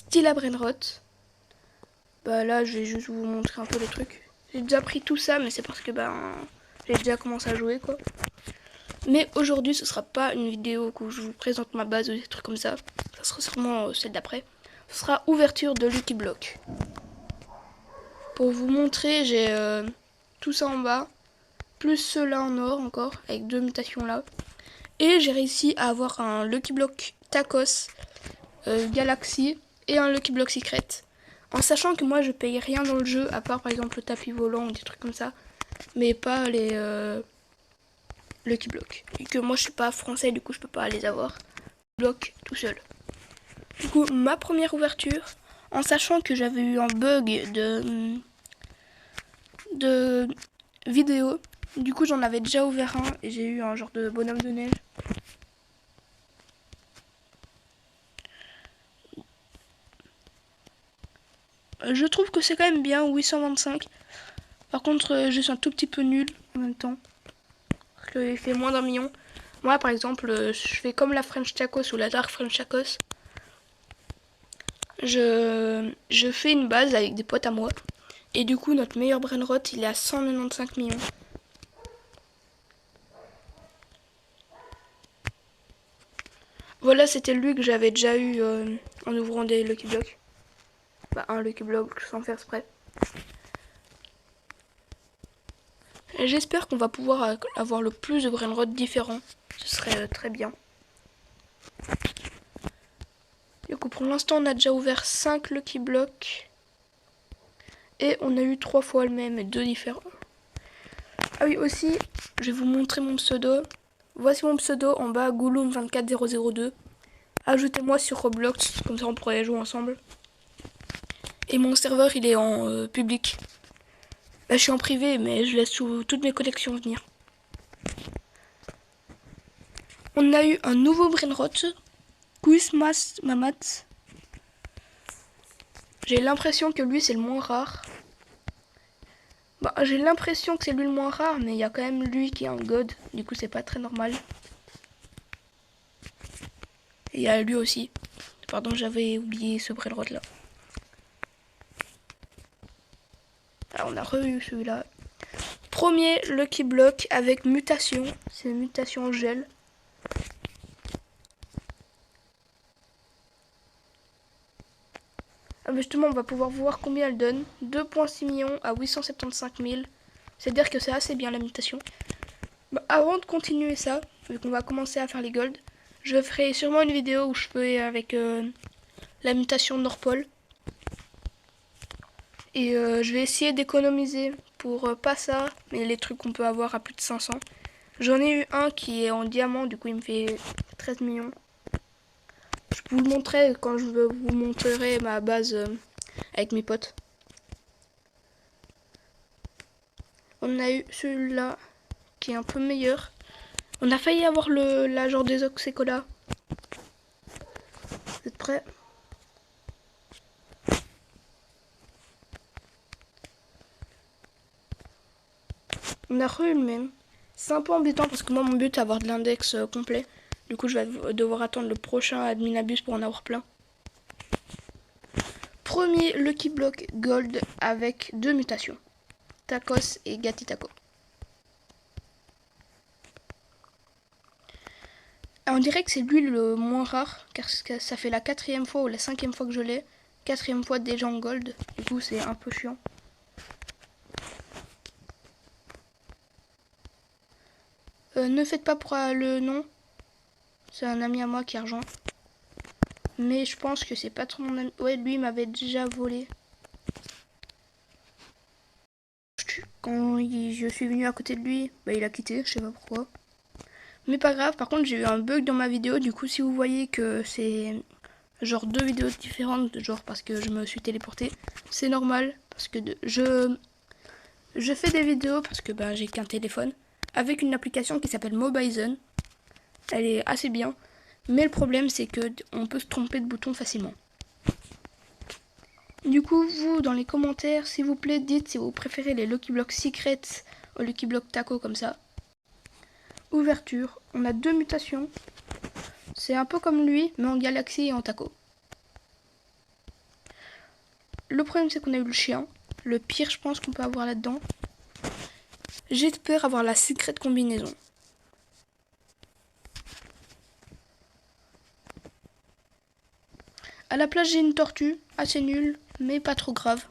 style à Brainrot. Bah là, je vais juste vous montrer un peu les trucs. J'ai déjà pris tout ça, mais c'est parce que j'ai déjà commencé à jouer quoi. Mais aujourd'hui, ce sera pas une vidéo où je vous présente ma base ou des trucs comme ça. Ça sera sûrement celle d'après. Ce sera ouverture de Lucky Block. Pour vous montrer, j'ai tout ça en bas, plus ceux-là en or encore, avec 2 mutations là. Et j'ai réussi à avoir un Lucky Block Tacos Galaxy et un Lucky Block Secret. En sachant que moi je paye rien dans le jeu, à part par exemple le tapis volant ou des trucs comme ça. Mais pas les Lucky Block. Et que moi je suis pas français, du coup je peux pas les avoir. Block tout seul. Du coup, ma première ouverture, en sachant que j'avais eu un bug de vidéo, du coup j'en avais déjà ouvert un et j'ai eu un genre de bonhomme de neige. Je trouve que c'est quand même bien, 825. Par contre, je suis un tout petit peu nul en même temps. Parce qu'il fait moins d'1 million. Moi, par exemple, je fais comme la French Tacos ou la Dark French Tacos. Je fais une base avec des potes à moi. Et du coup, notre meilleur brainrot, il est à 195 millions. Voilà, c'était lui que j'avais déjà eu en ouvrant des Lucky Blocks. Bah, un Lucky Block sans faire exprès. J'espère qu'on va pouvoir avoir le plus de brainrot différents. Ce serait très bien. Du coup, pour l'instant, on a déjà ouvert 5 Lucky Blocks. Et on a eu 3 fois le même et 2 différents. Ah oui, aussi, je vais vous montrer mon pseudo. Voici mon pseudo en bas, Gouloum24002. Ajoutez-moi sur Roblox, comme ça on pourrait jouer ensemble. Et mon serveur, il est en public. Là, je suis en privé, mais je laisse toutes mes connexions venir. On a eu un nouveau brainrot, Quizmas Mamat. J'ai l'impression que lui, c'est le moins rare. Bah, j'ai l'impression que c'est lui le moins rare, mais il y a quand même lui qui est un god. Du coup, c'est pas très normal. Et il y a lui aussi. Pardon, j'avais oublié ce brainrot là. Alors, on a re-eu celui-là. Premier Lucky Block avec mutation. C'est une mutation gel. Ah, mais justement, on va pouvoir voir combien elle donne. 2,6 millions à 875 000. C'est-à-dire que c'est assez bien la mutation. Bah, avant de continuer ça, vu qu'on va commencer à faire les golds, je ferai sûrement une vidéo où je fais avec la mutation Norpol. Et je vais essayer d'économiser pour pas ça, mais les trucs qu'on peut avoir à plus de 500. J'en ai eu un qui est en diamant, du coup il me fait 13 millions. Je vous le montrerai quand je vous montrerai ma base avec mes potes. On a eu celui-là qui est un peu meilleur. On a failli avoir la genre des Oxecola. Vous êtes prêts? On a re eu le même. C'est un peu embêtant parce que moi mon but c'est d'avoir de l'index complet. Du coup je vais devoir attendre le prochain Adminabus pour en avoir plein. Premier Lucky Block Gold avec 2 mutations. Tacos et Gatitaco. On dirait que c'est lui le moins rare, car ça fait la 4e fois ou la 5e fois que je l'ai. 4e fois déjà en gold, du coup c'est un peu chiant. Ne faites pas pour le nom, c'est un ami à moi qui a rejoint. Mais je pense que c'est pas trop mon ami. Ouais, lui m'avait déjà volé. Quand je suis venu à côté de lui, bah, il a quitté, je sais pas pourquoi. Mais pas grave, par contre j'ai eu un bug dans ma vidéo, du coup si vous voyez que c'est genre 2 vidéos différentes, genre parce que je me suis téléporté, c'est normal, parce que je fais des vidéos parce que j'ai qu'un téléphone, avec une application qui s'appelle Mobizen. Elle est assez bien, mais le problème c'est que on peut se tromper de bouton facilement. Du coup, vous, dans les commentaires, s'il vous plaît, dites si vous préférez les Lucky Block Secrets ou Lucky Block Taco comme ça. Ouverture, on a 2 mutations. C'est un peu comme lui, mais en Galaxy et en Taco. le problème c'est qu'on a eu le chien. Le pire je pense qu'on peut avoir là-dedans. J'espère avoir la secret combinaison. À la place j'ai une tortue, assez nulle, mais pas trop grave.